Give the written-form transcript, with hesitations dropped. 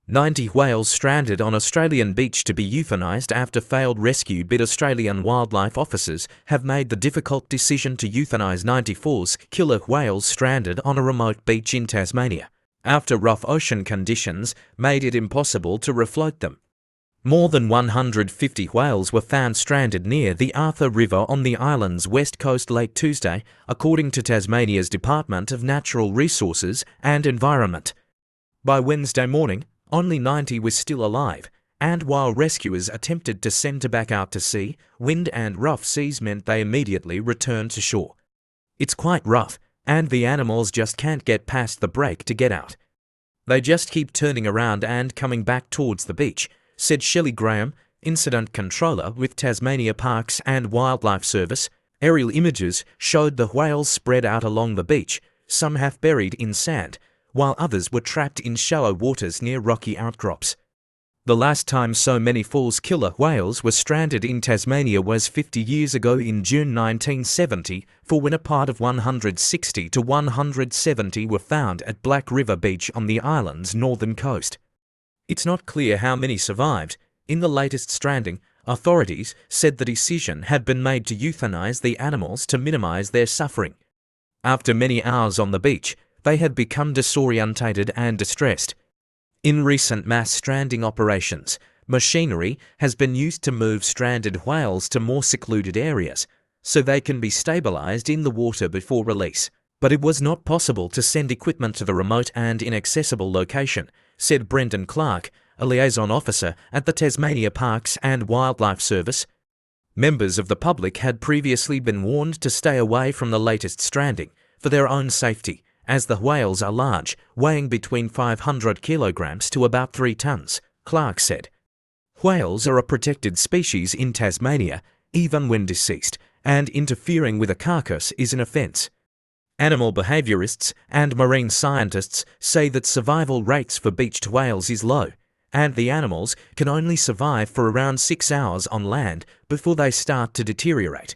90 whales stranded on Australian beach to be euthanized after failed rescue bid. Australian wildlife officers have made the difficult decision to euthanize 94 killer whales stranded on a remote beach in Tasmania, after rough ocean conditions made it impossible to refloat them. More than 150 whales were found stranded near the Arthur River on the island's west coast late Tuesday, according to Tasmania's Department of Natural Resources and Environment. By Wednesday morning, only 90 were still alive, and while rescuers attempted to send them back out to sea, wind and rough seas meant they immediately returned to shore. It's quite rough, and the animals just can't get past the break to get out. They just keep turning around and coming back towards the beach, said Shelley Graham, incident controller with Tasmania Parks and Wildlife Service. Aerial images showed the whales spread out along the beach, some half buried in sand, while others were trapped in shallow waters near rocky outcrops. The last time so many false killer whales were stranded in Tasmania was 50 years ago in June 1970, for when a part of 160 to 170 were found at Black River Beach on the island's northern coast. It's not clear how many survived. In the latest stranding, authorities said the decision had been made to euthanize the animals to minimize their suffering. After many hours on the beach, they had become disorientated and distressed. In recent mass stranding operations, machinery has been used to move stranded whales to more secluded areas, so they can be stabilized in the water before release. But it was not possible to send equipment to the remote and inaccessible location, said Brendan Clark, a liaison officer at the Tasmania Parks and Wildlife Service. Members of the public had previously been warned to stay away from the latest stranding for their own safety, as the whales are large, weighing between 500 kilograms to about 3 tons, Clark said. Whales are a protected species in Tasmania, even when deceased, and interfering with a carcass is an offence. Animal behaviourists and marine scientists say that survival rates for beached whales is low, and the animals can only survive for around 6 hours on land before they start to deteriorate.